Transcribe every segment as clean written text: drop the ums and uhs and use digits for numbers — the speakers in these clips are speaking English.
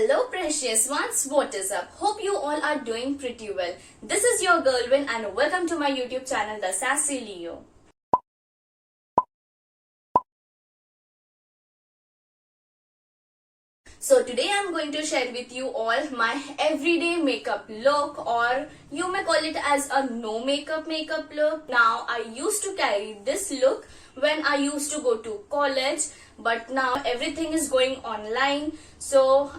Hello precious ones, what is up? Hope you all are doing pretty well. This is your girl Win and welcome to my YouTube channel The Sassy Leo. So today I'm going to share with you all my everyday makeup look, or you may call it as a no makeup look. Now I used to carry this look when I used to go to college, but now everything is going online. So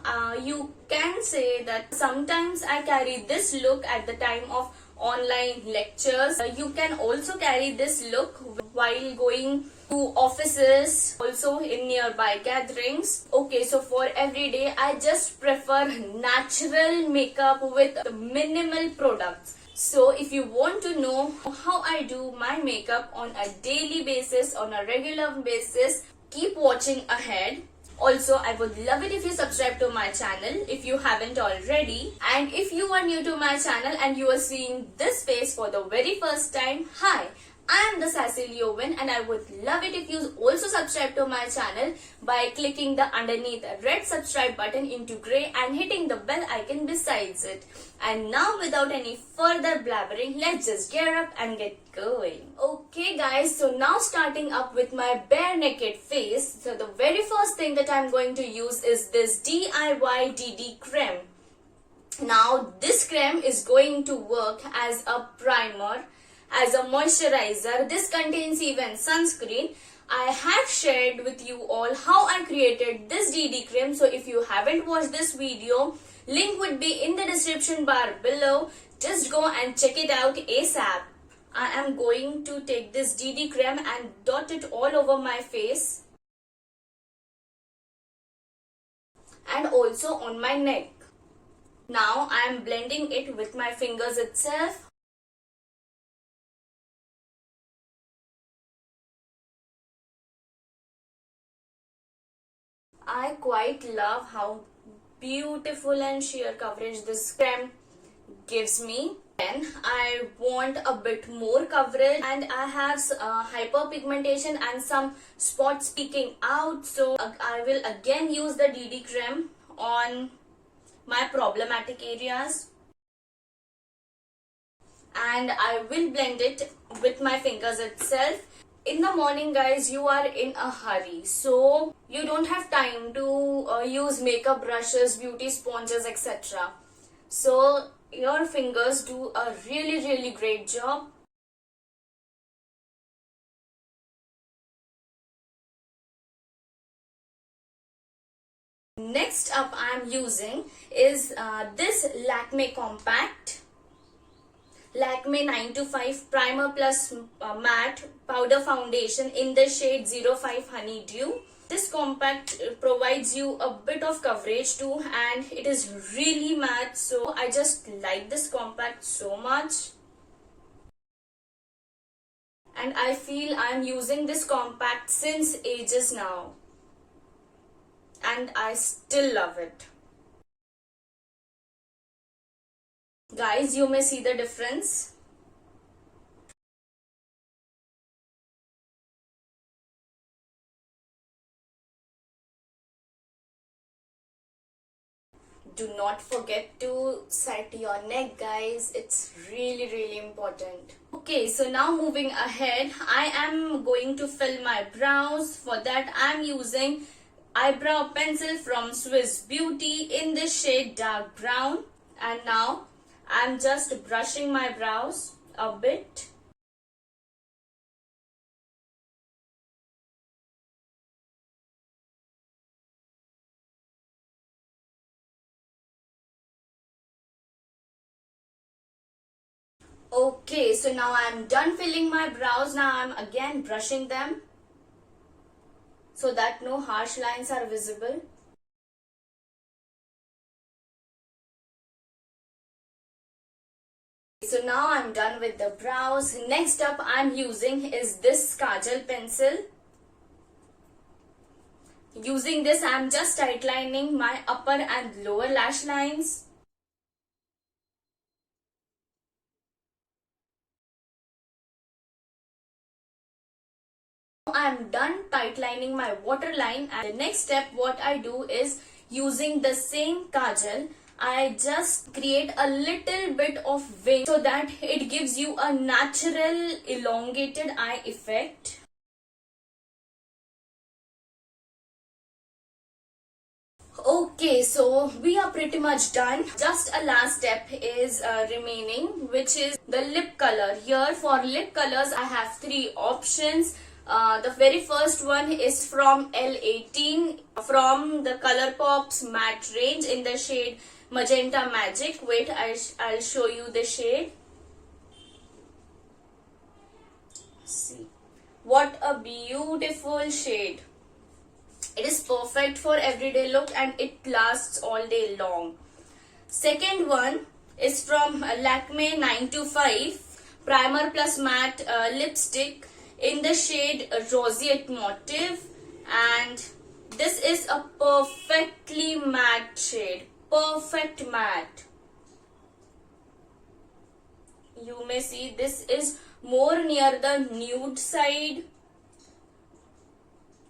you can say that sometimes I carry this look at the time of online lectures. You can also carry this look while going to offices, also in nearby gatherings. Okay, so for every day I just prefer natural makeup with minimal products. So if you want to know how I do my makeup on a daily basis, on a regular basis, keep watching ahead. Also, I would love it if you subscribe to my channel if you haven't already. And if you are new to my channel and you are seeing this face for the very first time, hi, I am the Sassy Leo Win, and I would love it if you also subscribe to my channel by clicking the underneath red subscribe button into grey and hitting the bell icon besides it. And now without any further blabbering, let's just gear up and get going. Okay guys, so now starting up with my bare naked face. So the very first thing that I'm going to use is this DIY DD cream. Now this cream is going to work as a primer, as a moisturizer. This contains even sunscreen. I have shared with you all how I created this DD cream. So if you haven't watched this video, link would be in the description bar below. Just go and check it out ASAP. I am going to take this DD cream and dot it all over my face and also on my neck. Now I am blending it with my fingers itself. I quite love how beautiful and sheer coverage this cream gives me. Then I want a bit more coverage, and I have hyperpigmentation and some spots peeking out. So I will again use the DD cream on my problematic areas. And I will blend it with my fingers itself. In the morning guys, you are in a hurry, so you don't have time to use makeup brushes, beauty sponges, etc. So your fingers do a really great job. Next up I am using is this Lakme Compact Lakme 925 Primer Plus Matte Powder Foundation in the shade 05 Honeydew. This compact provides you a bit of coverage too, and it is really matte, so I just like this compact so much. And I feel I am using this compact since ages now, and I still love it. Guys, you may see the difference. Do not forget to set your neck guys, it's really important. Okay, so now moving ahead, I am going to fill my brows. For that I am using eyebrow pencil from Swiss Beauty in the shade dark brown, and now I'm just brushing my brows a bit. Okay, so now I'm done filling my brows. Now I'm again brushing them so that no harsh lines are visible. So now I'm done with the brows. Next up I'm using is this Kajal pencil. Using this I'm just outlining my upper and lower lash lines. I'm done tightlining my waterline, and the next step what I do is using the same kajal, I just create a little bit of wing so that it gives you a natural elongated eye effect. Okay, so we are pretty much done. Just a last step is remaining, which is the lip color. Here for lip colors, I have three options. The very first one is from L18 from the ColourPop's matte range in the shade Magenta Magic. Wait, I'll show you the shade. See, what a beautiful shade. It is perfect for everyday look and it lasts all day long. Second one is from Lakme 925 Primer Plus Matte Lipstick in the shade Roseate Motive, and this is a perfectly matte shade. Perfect matte. You may see this is more near the nude side,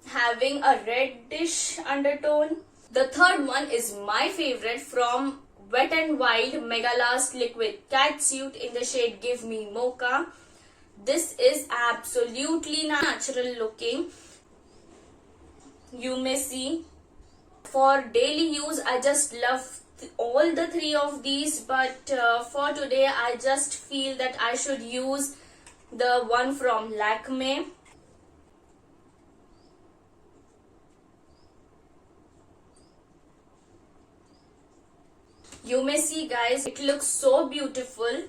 having a reddish undertone. The third one is my favorite from Wet n Wild Mega Last Liquid Catsuit in the shade Give Me Mocha. This is absolutely natural looking. You may see. For daily use, I just love all the three of these, but for today, I just feel that I should use the one from Lakme. You may see, guys, it looks so beautiful.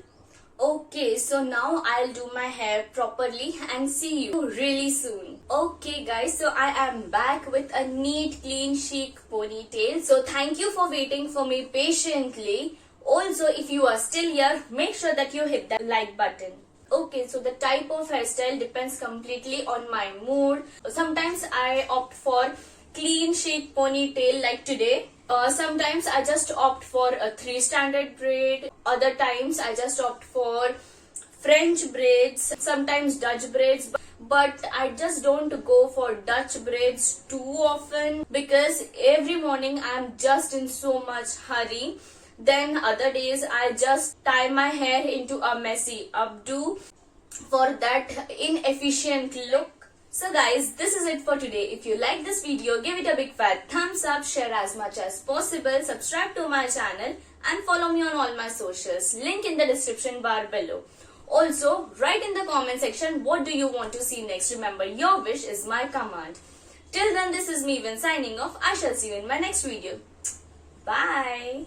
Okay, so now I'll do my hair properly and see you really soon. Okay guys, so I am back with a neat, clean, chic ponytail. So thank you for waiting for me patiently. Also, if you are still here, make sure that you hit that like button. Okay, so the type of hairstyle depends completely on my mood. Sometimes I opt for clean, chic ponytail like today. Sometimes I just opt for a 3 standard braid. Other times I just opt for French braids, sometimes Dutch braids. But I just don't go for Dutch braids too often because every morning I'm just in so much hurry. Then other days I just tie my hair into a messy updo for that inefficient look. So guys, this is it for today. If you like this video, give it a big fat thumbs up, share as much as possible, subscribe to my channel and follow me on all my socials. Link in the description bar below. Also, write in the comment section what do you want to see next. Remember, your wish is my command. Till then, this is me Vin signing off. I shall see you in my next video. Bye.